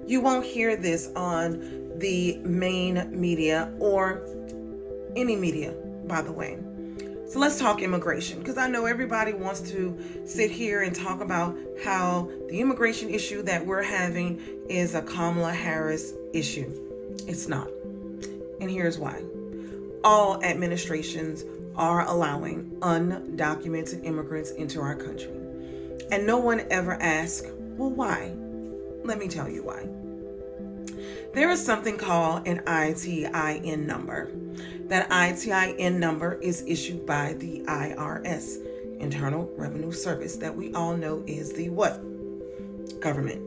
You won't hear this on the main media or any media, by the way. So let's talk immigration, because I know everybody wants to sit here and talk about how the immigration issue that we're having is a Kamala Harris issue. It's not. And here's why. All administrations are allowing undocumented immigrants into our country. And no one ever asks, well, why? Let me tell you why. There is something called an ITIN number. That ITIN number is issued by the IRS, Internal Revenue Service, that we all know is the what? Government.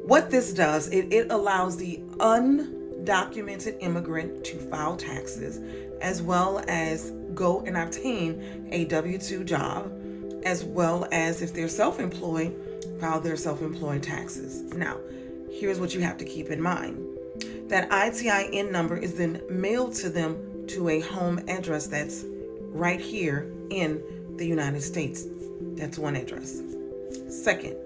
What this does, it allows the undocumented immigrant to file taxes, as well as go and obtain a W-2 job, as well as if they're self-employed, file their self-employed taxes. Now, here's what you have to keep in mind. That ITIN number is then mailed to them to a home address that's right here in the United States. That's one address. Second,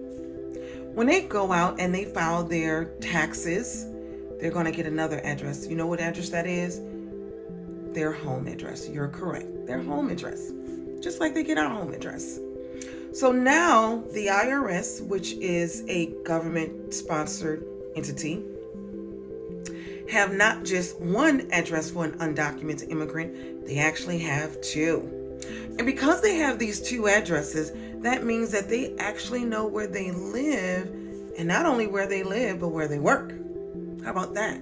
when they go out and they file their taxes, they're going to get another address. You know what address that is? Their home address. You're correct. Their home address. Just like they get our home address. So now the IRS, which is a government-sponsored entity, have not just one address for an undocumented immigrant, they actually have two. And because they have these two addresses, that means that they actually know where they live, and not only where they live, but where they work. How about that?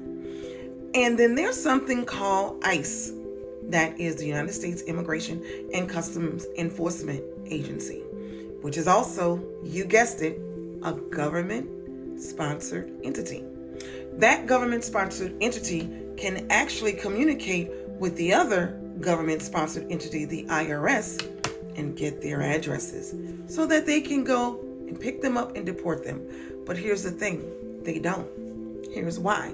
And then there's something called ICE, that is the United States Immigration and Customs Enforcement Agency, which is also, you guessed it, a government-sponsored entity. That government-sponsored entity can actually communicate with the other government-sponsored entity, the IRS, and get their addresses so that they can go and pick them up and deport them. But here's the thing, they don't. Here's why.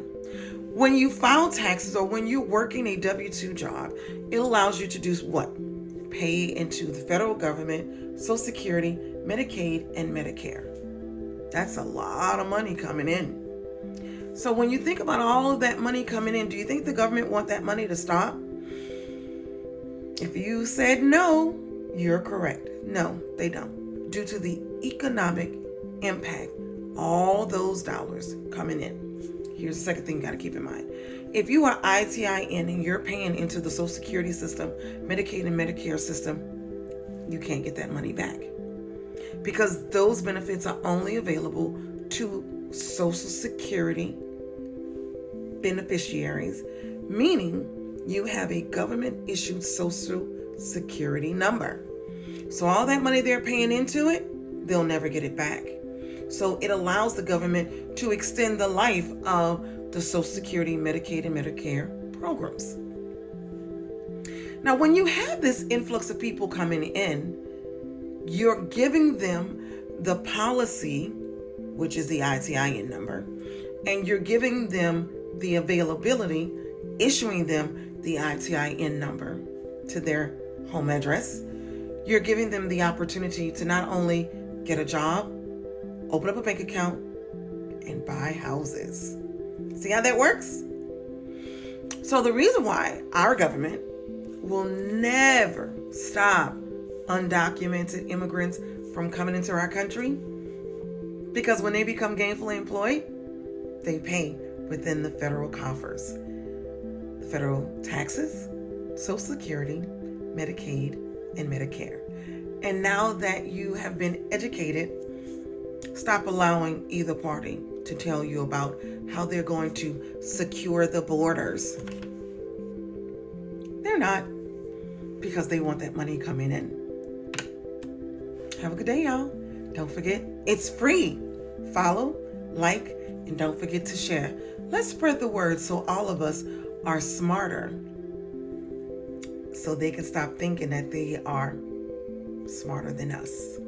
When you file taxes or when you're working a W-2 job, it allows you to do what? Pay into the federal government, Social Security, Medicaid, and Medicare. That's a lot of money coming in. So when you think about all of that money coming in, do you think the government want that money to stop? If you said no, you're correct. No, they don't. Due to the economic impact, all those dollars coming in. Here's the second thing you got to keep in mind. If you are ITIN and you're paying into the Social Security system, Medicaid and Medicare system, you can't get that money back. Because those benefits are only available to Social Security beneficiaries, meaning you have a government-issued Social Security number. So all that money they're paying into it, they'll never get it back. So it allows the government to extend the life of the Social Security, Medicaid, and Medicare programs. Now, when you have this influx of people coming in, you're giving them the policy, which is the ITIN number, and you're giving them the availability, issuing them the ITIN number to their home address. You're giving them the opportunity to not only get a job, open up a bank account, and buy houses. See how that works? So the reason why our government will never stop undocumented immigrants from coming into our country, because when they become gainfully employed, they pay within the federal coffers. The federal taxes, Social Security, Medicaid, and Medicare. And now that you have been educated, stop allowing either party to tell you about how they're going to secure the borders. They're not, because they want that money coming in. Have a good day, y'all. Don't forget, it's free. Follow, like, and don't forget to share. Let's spread the word so all of us are smarter, so they can stop thinking that they are smarter than us.